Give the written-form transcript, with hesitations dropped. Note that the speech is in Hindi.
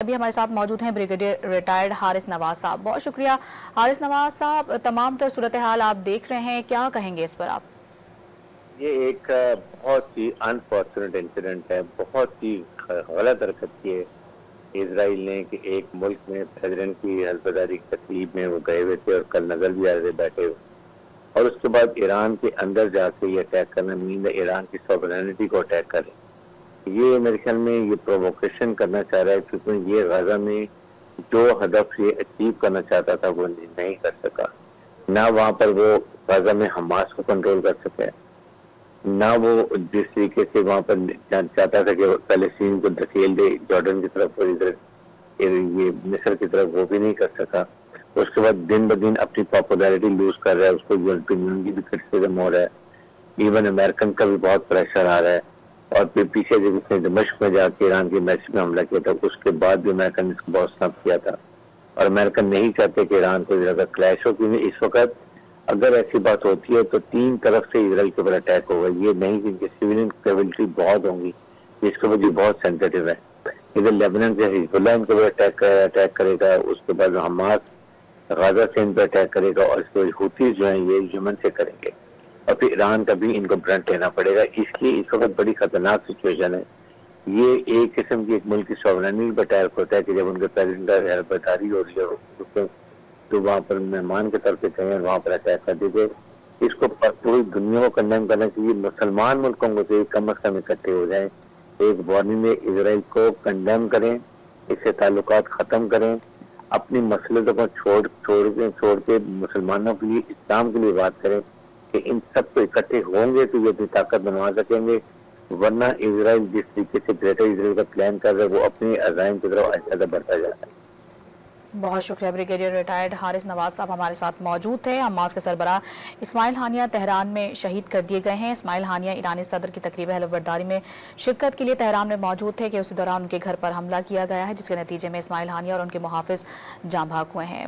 अभी हमारे साथ मौजूद हैं ब्रिगेडियर रिटायर्ड हारिस नवाज साहब। बहुत शुक्रिया हारिस नवाज साहब, तमाम तर सूरत हाल आप देख रहे हैं, क्या कहेंगे इस पर आप? ये एक बहुत ही अनफॉर्चुनेट इंसिडेंट है। बहुत ही गलत हरकत की है इसराइल ने कि एक मुल्क में प्रेसिडेंट की हल्फदारी की तकलीफ में वो गए हुए थे और कल नजर भी आ रहे बैठे हुए, और उसके बाद ईरान के अंदर जाके ये अटैक करना मीन ईरान की सॉवरेनिटी को अटैक करे। ये मेरे ख्याल में ये प्रोवोकेशन करना चाह रहा है, क्योंकि ये गाजा में जो हदफ ये अचीव करना चाहता था वो नहीं कर सका। ना वहां पर वो गाजा में हमास को कंट्रोल कर सके, ना वो जिस तरीके से वहां पर चाहता था कि पैलेस्टीन को धकेल दे जॉर्डन की तरफ और इधर ये मिस्र की तरफ, वो भी नहीं कर सका। उसके बाद दिन ब दिन अपनी पॉपुलैरिटी लूज कर रहा है, उसको यूरोपियन यूनियन की भी क्रिटिसिज्म हो रहा है, इवन अमेरिकन का भी बहुत प्रेशर आ रहा है। और फिर पीछे जब उसने दमिश्क में जाके ईरान की मैच में हमला किया था, उसके बाद भी अमेरिकन ने इसको बहुत स्नब किया था, और अमेरिकन नहीं चाहते कि ईरान को ज्यादा क्लैश हो, क्योंकि इस वक्त अगर ऐसी बात होती है तो तीन तरफ से इसराइल के ऊपर अटैक होगा। ये नहीं कि सिविलियन कैपेबिलिटी बहुत होंगी, इसके ऊपर बहुत सेंसिटिव है। इधर लेबनान से हिजबुल्लाह इनके ऊपर अटैक करेगा, उसके बाद हमास गाजा से इन पर अटैक करेगा, और इसके बाद हुती जो है ये यमन से करेंगे, और फिर ईरान का भी इनको ब्रंट लेना पड़ेगा। इसलिए इस वक्त बड़ी खतरनाक सिचुएशन है। ये एक किस्म की एक मुल्क की सॉवरेनिटी पर अटैक होता है कि जब उनके प्रेसिडेंट हल्फदारी हो रही है तो वहां पर मेहमान के तरफ से कहें वहां पर अटैक कर दीजिए। इसको पूरी दुनिया को कंडेम करना चाहिए। मुसलमान मुल्कों को चाहिए कम अज कम इकट्ठे हो जाएं, एक वार्निंग में इसराइल को कंडेम करें, इससे ताल्लुकात खत्म करें, अपनी मसलतों को छोड़ के मुसलमानों के लिए, इस्लाम के लिए बात करें कि इन सब को इकट्ठे होंगे तो ये अपनी ताकत बनवा सकेंगे। वरना इसराइल जिस तरीके से ग्रेटर इसराइल का प्लान कर रहा है वो अपनी अजाइम की तरफ ज्यादा बढ़ता जा रहा है। बहुत शुक्रिया। ब्रिगेडियर रिटायर्ड हारिस नवाज साहब हमारे साथ मौजूद थे। हमास के सरबराह इस्माइल हानिया तेहरान में शहीद कर दिए गए हैं। इस्माइल हानिया ईरानी सदर की तकरीब हल्फबरदारी में शिरकत के लिए तेहरान में मौजूद थे कि उसी दौरान उनके घर पर हमला किया गया है, जिसके नतीजे में इस्माइल हानिया और उनके मुहाफिज जाँ भाग हुए हैं।